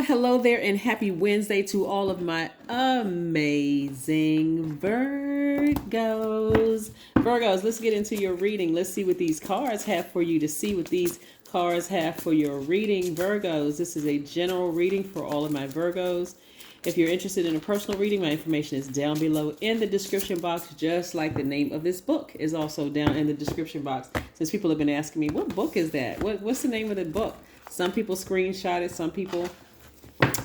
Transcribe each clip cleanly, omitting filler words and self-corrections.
Hello there, and happy Wednesday to all of my amazing Virgos. Virgos, let's get into your reading. Let's see what these cards have for you, to see what these cards have for your reading. Virgos, this is a general reading for all of my Virgos. If you're interested in a personal reading, my information is down below in the description box, just like the name of this book is also down in the description box. Since people have been asking me, what book is that? What's the name of the book? Some people screenshot it, some people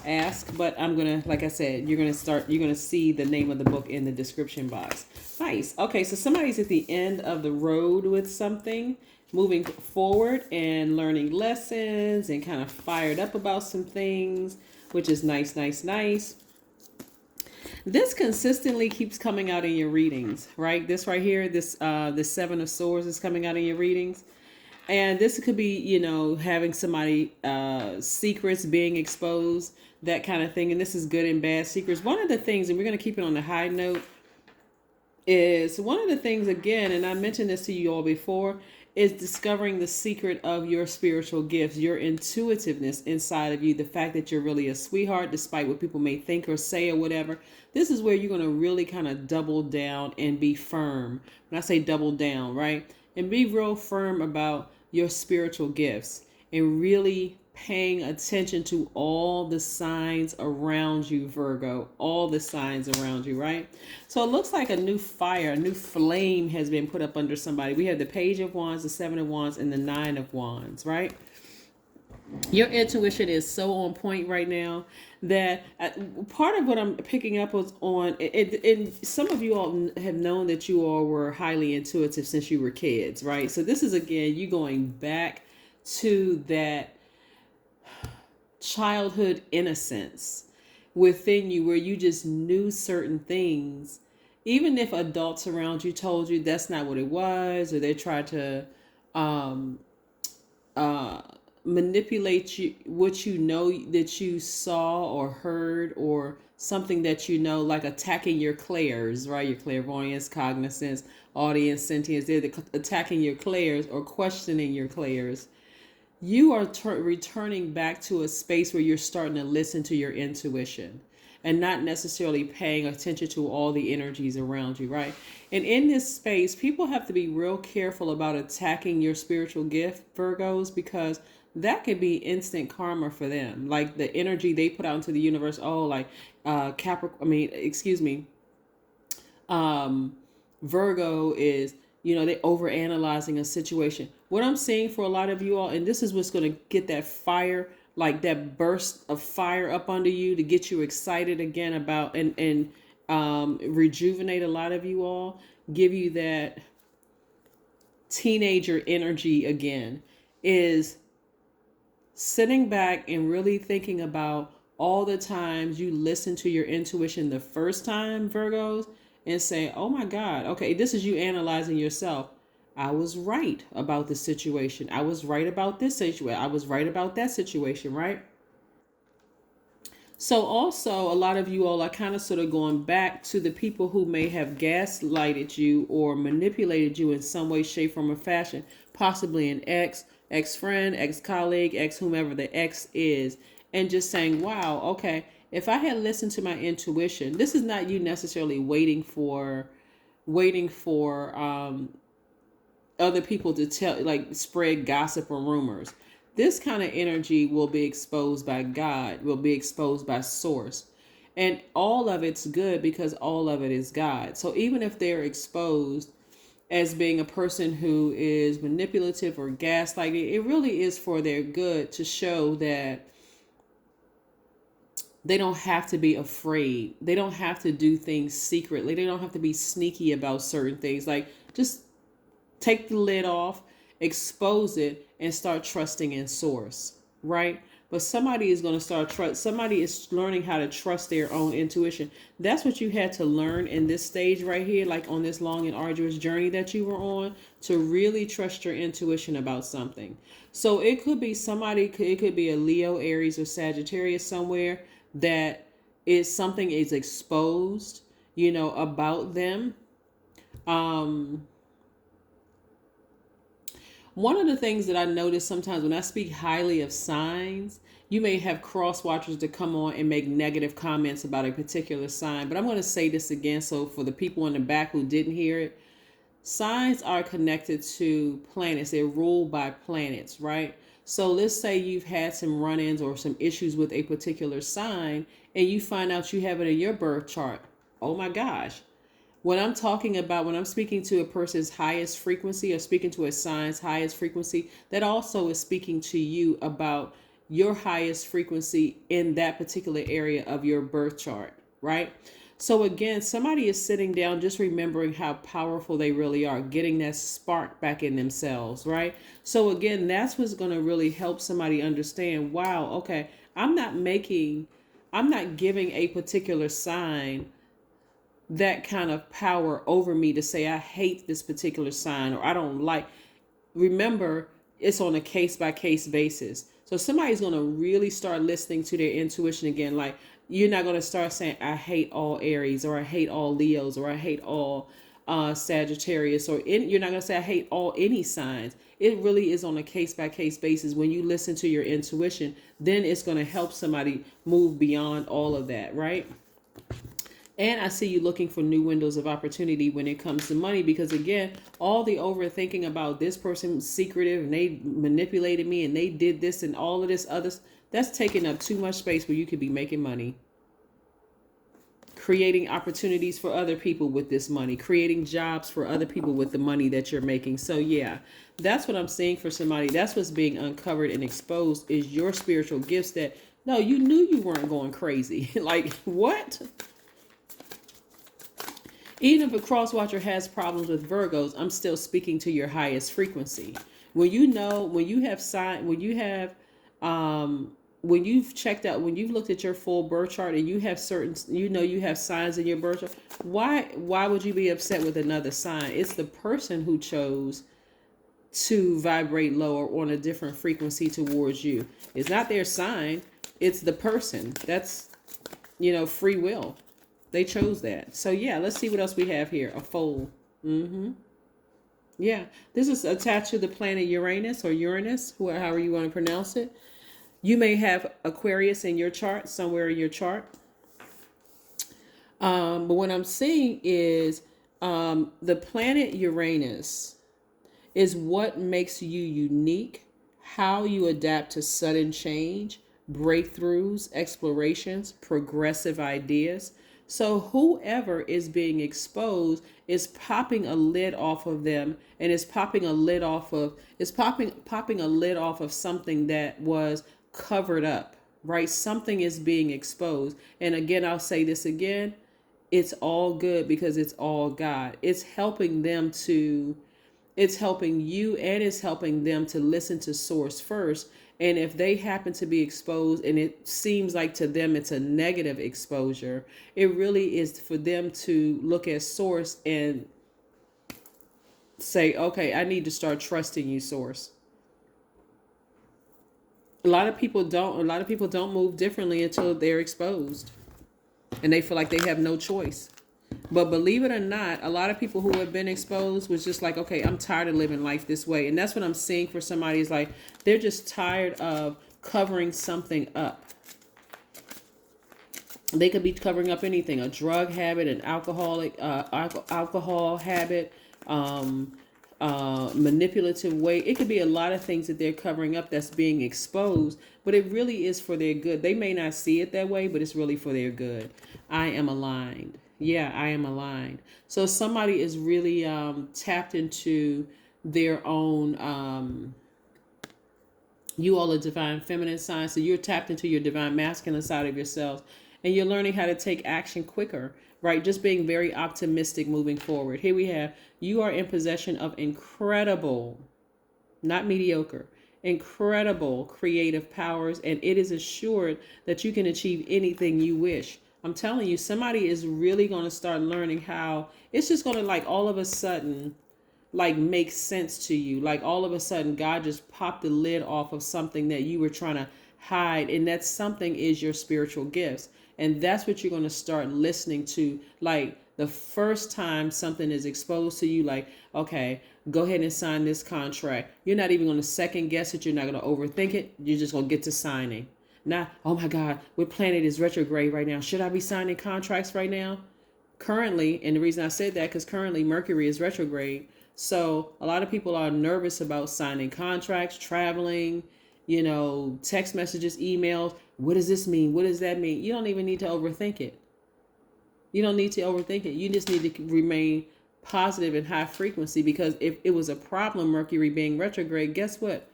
ask, but I'm gonna, like I said, you're gonna see the name of the book in the description box. Nice. Okay, so somebody's at the end of the road with something, moving forward and learning lessons and kind of fired up about some things, which is nice, nice, nice. This consistently keeps coming out in your readings, right? This right here, this Seven of Swords is coming out in your readings. And this could be, having somebody secrets being exposed, that kind of thing. And this is good and bad secrets. One of the things, and we're going to keep it on the high note, is one of the things, again, and I mentioned this to you all before, is discovering the secret of your spiritual gifts, your intuitiveness inside of you, the fact that you're really a sweetheart, despite what people may think or say or whatever. This is where you're going to really kind of double down and be firm. When I say double down, right? And be real firm about your spiritual gifts and really paying attention to all the signs around you, Virgo, all the signs around you, right? So it looks like a new fire, a new flame has been put up under somebody. We have the Page of Wands, the Seven of Wands, and the Nine of Wands, right? Your intuition is so on point right now that part of what I'm picking up was on it, and some of you all have known that you all were highly intuitive since you were kids, right? So this is, again, you going back to that childhood innocence within you where you just knew certain things, even if adults around you told you that's not what it was, or they tried to manipulate you, what you know that you saw or heard, or something that like attacking your clairs, right? Your clairvoyance, cognizance, audience, sentience. They're attacking your clairs or questioning your clairs. You are returning back to a space where you're starting to listen to your intuition and not necessarily paying attention to all the energies around you, right? And in this space, people have to be real careful about attacking your spiritual gift, Virgos, because that could be instant karma for them. Like the energy they put out into the universe, Virgo is, they overanalyzing a situation. What I'm seeing for a lot of you all, and this is what's going to get that fire, like that burst of fire up under you to get you excited again about and rejuvenate a lot of you all, give you that teenager energy again, is sitting back and really thinking about all the times you listen to your intuition the first time, Virgos, and say, oh my God, okay, this is you analyzing yourself. I was right about the situation. I was right about this situation. I was right about that situation, right? So also, a lot of you all are kind of sort of going back to the people who may have gaslighted you or manipulated you in some way, shape, form, or fashion, possibly an ex-friend, ex-colleague, ex-whomever the ex is, and just saying, wow, okay, if I had listened to my intuition, this is not you necessarily waiting for other people to tell, like spread gossip or rumors. This kind of energy will be exposed by God, will be exposed by source. And all of it's good because all of it is God. So even if they're exposed as being a person who is manipulative or gaslighting, it really is for their good, to show that they don't have to be afraid. They don't have to do things secretly. They don't have to be sneaky about certain things. Like, just take the lid off, expose it, and start trusting in source, right? But somebody is going to somebody is learning how to trust their own intuition. That's what you had to learn in this stage right here, like on this long and arduous journey that you were on, to really trust your intuition about something. So it could be it could be a Leo, Aries, or Sagittarius somewhere, that is something is exposed, about them. One of the things that I notice sometimes when I speak highly of signs You may have cross watchers to come on and make negative comments about a particular sign. But I'm going to say this again, so for the people in the back who didn't hear it, signs are connected to planets. They're ruled by planets, right? So let's say you've had some run-ins or some issues with a particular sign, and you find out you have it in your birth chart. Oh my gosh. When I'm talking about, when I'm speaking to a person's highest frequency or speaking to a sign's highest frequency, that also is speaking to you about your highest frequency in that particular area of your birth chart, right? So again, somebody is sitting down just remembering how powerful they really are, getting that spark back in themselves, right? So again, that's what's going to really help somebody understand, wow, okay, I'm not giving a particular sign that kind of power over me to say I hate this particular sign or I don't like. Remember, it's on a case by case basis. So somebody's going to really start listening to their intuition again. Like, you're not going to start saying I hate all Aries or I hate all Leos or I hate all Sagittarius, or you're not going to say I hate all any signs. It really is on a case by case basis. When you listen to your intuition, then it's going to help somebody move beyond all of that, right? And I see you looking for new windows of opportunity when it comes to money, because again, all the overthinking about this person's secretive and they manipulated me and they did this and all of this other, that's taking up too much space where you could be making money. Creating opportunities for other people with this money, creating jobs for other people with the money that you're making. So yeah, that's what I'm seeing for somebody. That's what's being uncovered and exposed, is your spiritual gifts that, no, you knew you weren't going crazy. Like, what? Even if a cross watcher has problems with Virgos, I'm still speaking to your highest frequency. When you know, when you have when you've checked out, when you've looked at your full birth chart and you have certain, you have signs in your birth chart, why would you be upset with another sign? It's the person who chose to vibrate lower on a different frequency towards you. It's not their sign, it's the person. That's, free will. They chose that. So yeah, let's see what else we have here. A foal. Yeah, this is attached to the planet Uranus or Uranus, however you want to pronounce it. You may have Aquarius in your chart, somewhere in your chart. But what I'm seeing is the planet Uranus is what makes you unique, how you adapt to sudden change, breakthroughs, explorations, progressive ideas. So whoever is being exposed is popping a lid off of them, and is popping a lid off of something that was covered up, right? Something is being exposed. And again, I'll say this again, it's all good because it's all God. It's helping you and it's helping them to listen to source first. And if they happen to be exposed and it seems like to them it's a negative exposure, it really is for them to look at source and say, okay, I need to start trusting you, source. A lot of people don't move differently until they're exposed and they feel like they have no choice. But believe it or not, a lot of people who have been exposed was just like, okay, I'm tired of living life this way. And that's what I'm seeing for somebody, is like, they're just tired of covering something up. They could be covering up anything, a drug habit, an alcohol habit, manipulative way. It could be a lot of things that they're covering up that's being exposed, but it really is for their good. They may not see it that way, but it's really for their good. I am aligned. Yeah, I am aligned. So somebody is really tapped into their own, you all are divine feminine sign. So you're tapped into your divine masculine side of yourselves, and you're learning how to take action quicker, right? Just being very optimistic moving forward. Here we have, you are in possession of incredible, not mediocre, incredible creative powers, and it is assured that you can achieve anything you wish. I'm telling you, somebody is really going to start learning how it's just going to, like, all of a sudden, like, make sense to you. Like, all of a sudden, God just popped the lid off of something that you were trying to hide. And that something is your spiritual gifts. And that's what you're going to start listening to. Like, the first time something is exposed to you, like, okay, go ahead and sign this contract. You're not even going to second guess it. You're not going to overthink it. You're just going to get to signing. Not, oh my God, what planet is retrograde right now? Should I be signing contracts right now? Currently, and the reason I said that, because currently Mercury is retrograde. So a lot of people are nervous about signing contracts, traveling, text messages, emails. What does this mean? What does that mean? You don't even need to overthink it. You don't need to overthink it. You just need to remain positive and high frequency, because if it was a problem, Mercury being retrograde, guess what?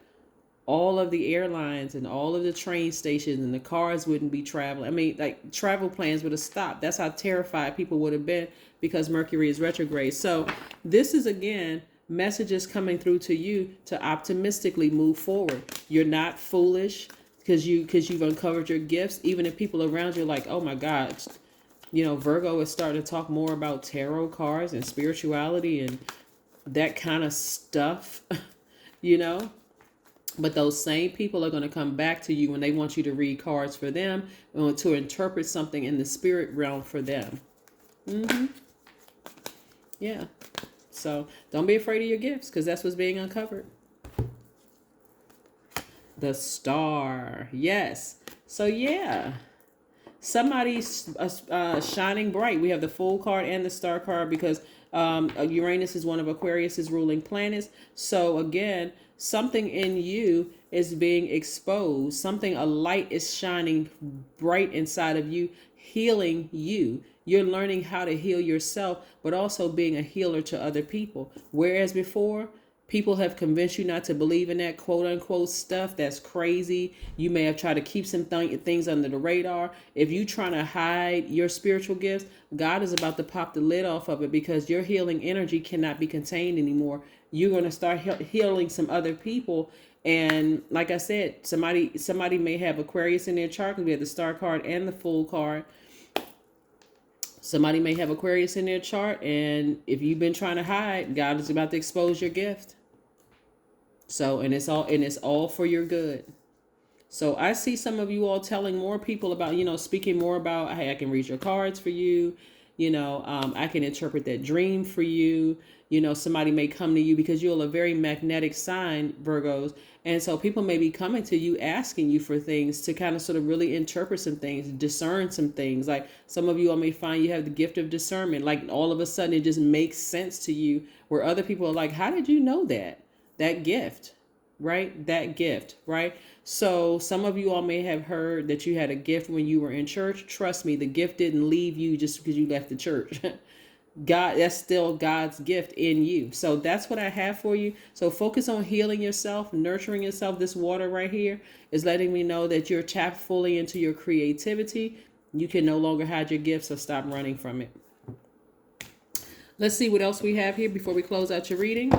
All of the airlines and all of the train stations and the cars wouldn't be traveling. I mean, like, travel plans would have stopped. That's how terrified people would have been, because Mercury is retrograde. So this is, again, messages coming through to you to optimistically move forward. You're not foolish because you've uncovered your gifts. Even if people around you are like, oh my God, Virgo is starting to talk more about tarot cards and spirituality and that kind of stuff, But those same people are going to come back to you when they want you to read cards for them and to interpret something in the spirit realm for them. Yeah. So don't be afraid of your gifts, because that's what's being uncovered. The Star. Yes. So yeah. Somebody's shining bright. We have the Fool card and the Star card, because Uranus is one of Aquarius's ruling planets. So again, something in you is being exposed. A light is shining bright inside of you, healing you. You're learning how to heal yourself, but also being a healer to other people. Whereas before, people have convinced you not to believe in that quote unquote stuff. That's crazy. You may have tried to keep some things under the radar. If you're trying to hide your spiritual gifts, God is about to pop the lid off of it, because your healing energy cannot be contained anymore. You're going to start healing some other people. And like I said, somebody may have Aquarius in their chart, because we have the Star card and the Fool card. Somebody may have Aquarius in their chart, and if you've been trying to hide, God is about to expose your gift. So, and it's all for your good. So I see some of you all telling more people about, speaking more about, hey, I can read your cards for you. I can interpret that dream for you. Somebody may come to you because you're a very magnetic sign, Virgos. And so people may be coming to you, asking you for things to kind of sort of really interpret some things, discern some things. Like some of you all may find you have the gift of discernment. Like all of a sudden it just makes sense to you, where other people are like, how did you know that? That gift, right? That gift, right? So some of you all may have heard that you had a gift when you were in church. Trust me, the gift didn't leave you just because you left the church. God, that's still God's gift in you. So that's what I have for you. So focus on healing yourself, nurturing yourself. This water right here is letting me know that you're tapped fully into your creativity. You can no longer hide your gifts, so stop running from it. Let's see what else we have here before we close out your reading.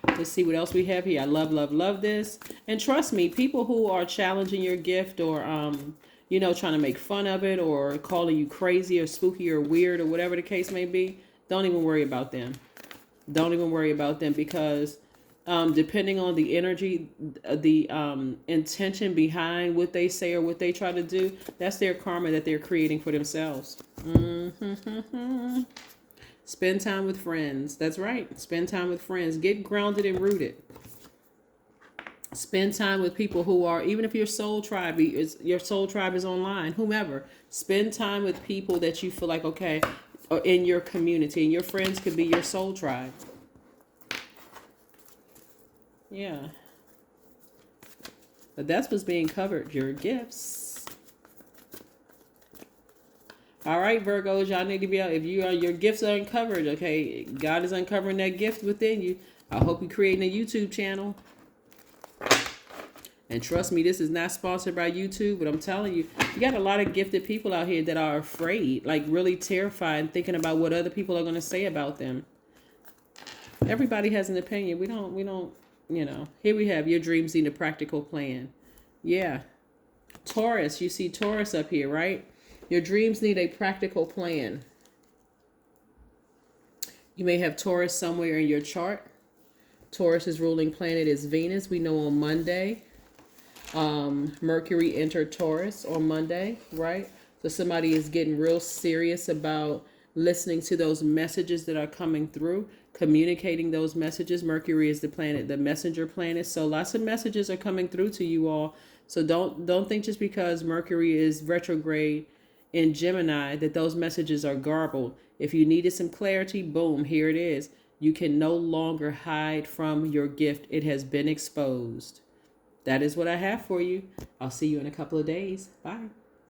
Let's see what else we have here. I love, love, love this. And trust me, people who are challenging your gift or, trying to make fun of it or calling you crazy or spooky or weird or whatever the case may be, don't even worry about them. Don't even worry about them, because depending on the energy, the intention behind what they say or what they try to do, that's their karma that they're creating for themselves. Spend time with friends. That's right. Spend time with friends. Get grounded and rooted. Spend time with people who are, even if your soul tribe is online, whomever. Spend time with people that you feel like, okay, or in your community, and your friends could be your soul tribe. Yeah. But that's what's being covered, your gifts. All right, Virgos, y'all need to be out. If your gifts are uncovered, okay, God is uncovering that gift within you. I hope you're creating a YouTube channel. And trust me, this is not sponsored by YouTube, but I'm telling you, you got a lot of gifted people out here that are afraid, like really terrified, thinking about what other people are going to say about them. Everybody has an opinion. We don't, here we have your dreams need a practical plan. Yeah. Taurus, you see Taurus up here, right? Your dreams need a practical plan. You may have Taurus somewhere in your chart. Taurus's ruling planet is Venus. We know on Monday, Mercury entered Taurus on Monday, right? So somebody is getting real serious about listening to those messages that are coming through, communicating those messages. Mercury is the planet, the messenger planet. So lots of messages are coming through to you all So don't think just because Mercury is retrograde in Gemini that those messages are garbled. If you needed some clarity, boom, here it is. You can no longer hide from your gift. It has been exposed. That is what I have for you. I'll see you in a couple of days. Bye.